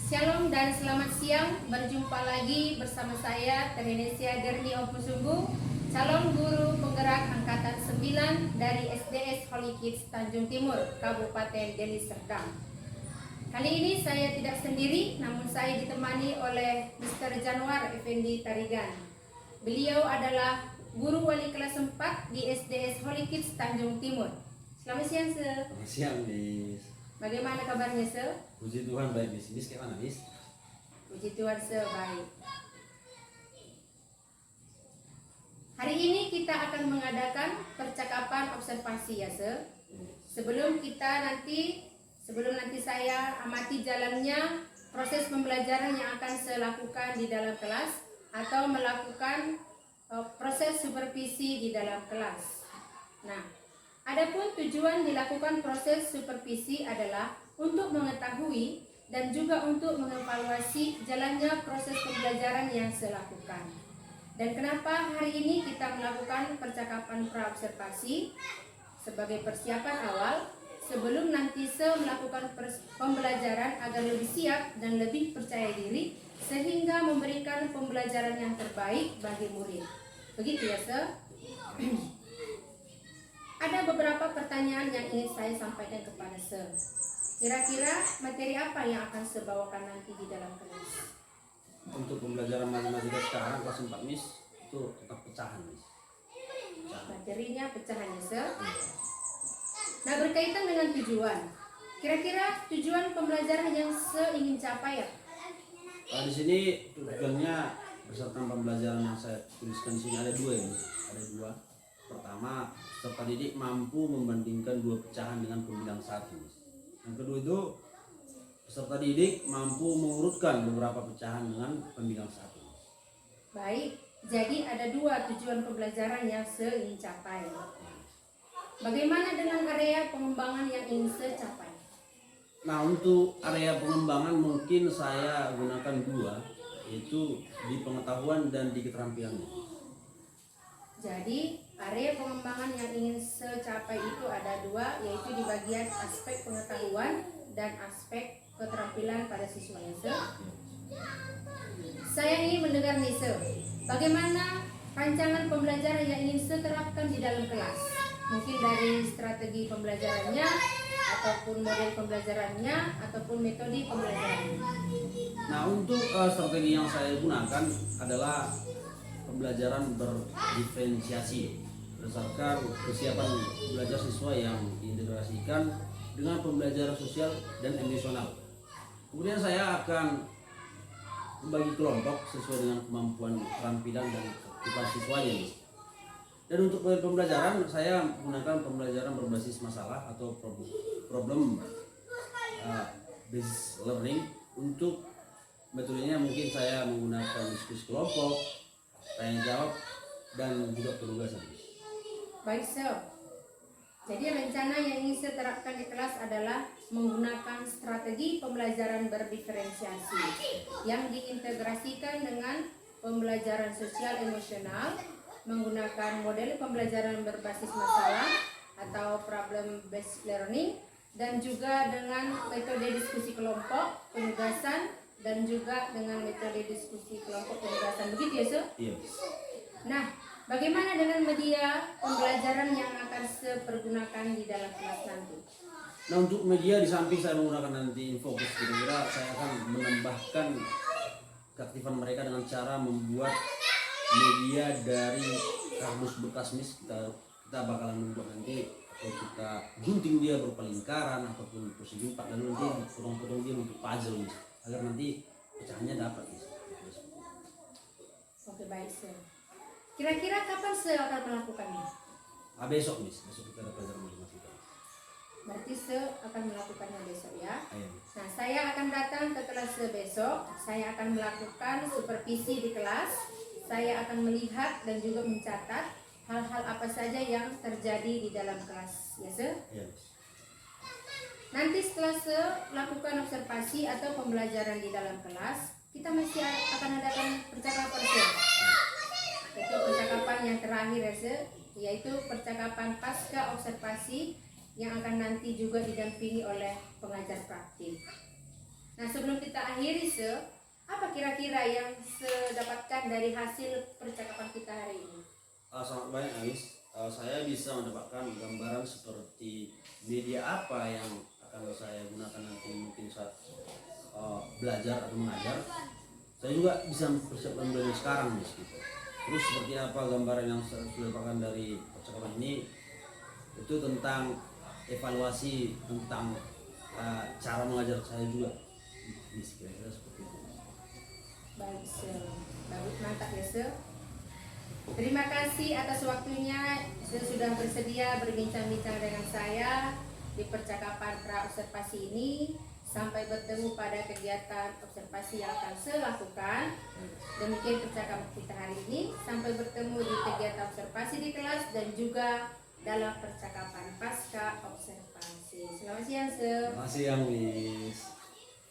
Shalom dan selamat siang. Berjumpa lagi bersama saya Terenesia Derni Opusunggu, calon guru penggerak angkatan 9 dari SDS Holy Kids Tanjung Timur, Kabupaten Deli Serdang. Kali ini saya tidak sendiri, namun saya ditemani oleh Mr. Januar Effendi Tarigan. Beliau adalah guru wali kelas 4 di SDS Holy Kids Tanjung Timur. Selamat siang, Sir. Selamat siang, Miss. Bagaimana kabarnya, Sir? Puji Tuhan baik, Miss. Miss kayak mana, Miss? Puji Tuhan, Sir, baik. Hari ini kita akan mengadakan percakapan observasi, ya, Sir. Sebelum nanti saya amati jalannya proses pembelajaran yang akan saya lakukan di dalam kelas atau melakukan proses supervisi di dalam kelas. Nah, adapun tujuan dilakukan proses supervisi adalah untuk mengetahui dan juga untuk mengevaluasi jalannya proses pembelajaran yang saya lakukan. Dan kenapa hari ini kita melakukan percakapan praobservasi? Sebagai persiapan awal sebelum nanti saya melakukan pembelajaran agar lebih siap dan lebih percaya diri sehingga memberikan pembelajaran yang terbaik bagi murid. Begitu ya, Sir? Ada beberapa pertanyaan yang ingin saya sampaikan kepada Sir. Kira-kira materi apa yang akan saya bawakan nanti di dalam kelas? Untuk pembelajaran matematika sekarang kelas 4, Miss, itu tetap pecahan, Miss. Materinya pecahan, ya, Sir. Nah, berkaitan dengan tujuan. Kira-kira tujuan pembelajaran yang saya ingin capai ya? Di sini tujuannya berdasarkan pembelajaran yang saya tuliskan di sini ada dua, ya, Miss. Ada dua. Pertama, peserta didik mampu membandingkan dua pecahan dengan pembilang satu, Miss. Yang kedua itu peserta didik mampu mengurutkan beberapa pecahan dengan pembilang satu. Baik, jadi ada dua tujuan pembelajaran yang saya ingin capai. Bagaimana dengan area pengembangan yang ingin saya capai? Nah, untuk area pengembangan mungkin saya gunakan dua, yaitu di pengetahuan dan di keterampilannya. Jadi area pengembangan yang ingin saya capai itu ada dua, yaitu di bagian aspek pengetahuan dan aspek keterampilan pada siswanya, Sir. Saya ingin mendengar nih, Sir, bagaimana rancangan pembelajaran yang ingin saya terapkan di dalam kelas? Mungkin dari strategi pembelajarannya, ataupun model pembelajarannya, ataupun metode pembelajarannya. Nah, untuk strategi yang saya gunakan adalah pembelajaran berdiferensiasi berdasarkan kesiapan belajar siswa yang diintegrasikan dengan pembelajaran sosial dan emosional. Kemudian saya akan membagi kelompok sesuai dengan kemampuan keterampilan dan kebutuhan siswanya. Dan untuk pembelajaran saya menggunakan pembelajaran berbasis masalah atau problem based learning. Untuk metodenya mungkin saya menggunakan diskusi kelompok, tanya jawab, dan juga penugasan. Baik, Sir. Jadi rencana yang ingin saya terapkan di kelas adalah menggunakan strategi pembelajaran berdiferensiasi yang diintegrasikan dengan pembelajaran sosial emosional, menggunakan model pembelajaran berbasis masalah atau problem based learning, dan juga dengan metode diskusi kelompok, penugasan, dan juga dengan metode diskusi kelompok penugasan. Begitu ya, Sir? Iya. Nah, bagaimana dengan media pembelajaran yang akan saya pergunakan di dalam kelas nanti? Nah, untuk media di samping saya menggunakan nanti Infobus, kira-kira saya akan menambahkan keaktifan mereka dengan cara membuat media dari kardus bekas, Miss. Kita bakalan membuat nanti, atau kita gunting dia berupa lingkaran ataupun persegi 4, lalu nanti potong-potong dia untuk puzzle, Miss, agar nanti pecahannya dapat, Miss. Oke, baik, Sir. Kira-kira kapan saya akan melakukannya? Besok, Miss. Besok kita ada pelajaran matematika. Berarti saya akan melakukannya besok ya. Ayo, Miss. Nah, saya akan datang ke kelas besok. Saya akan melakukan supervisi di kelas. Saya akan melihat dan juga mencatat hal-hal apa saja yang terjadi di dalam kelas, ya, Sir? Iya, Miss. Nanti setelah saya lakukan observasi atau pembelajaran di dalam kelas, kita masih akan adakan percakapan, Sir. Itu percakapan yang terakhir, ya, Sir, yaitu percakapan pasca observasi yang akan nanti juga didampingi oleh pengajar praktik. Nah, sebelum kita akhiri, apa kira-kira yang dapatkan dari hasil percakapan kita hari ini? Sangat banyak Anis. Saya bisa mendapatkan gambaran seperti media apa yang akan saya gunakan nanti mungkin saat belajar atau mengajar. Saya juga bisa mempersiapkan belajar sekarang nih gitu. Terus seperti apa gambaran yang saya sudah dapatkan dari percakapan ini, itu tentang evaluasi tentang cara mengajar saya juga. Kira-kira seperti itu. Baik, bagus, mantap ya, Terima kasih atas waktunya. Sudah bersedia berbincang-bincang dengan saya di percakapan pra observasi ini. Sampai bertemu pada kegiatan observasi yang akan saya lakukan. Demikian percakapan kita hari ini. Sampai bertemu di kegiatan observasi di kelas dan juga dalam percakapan pasca observasi. Selamat siang, Terima kasih yang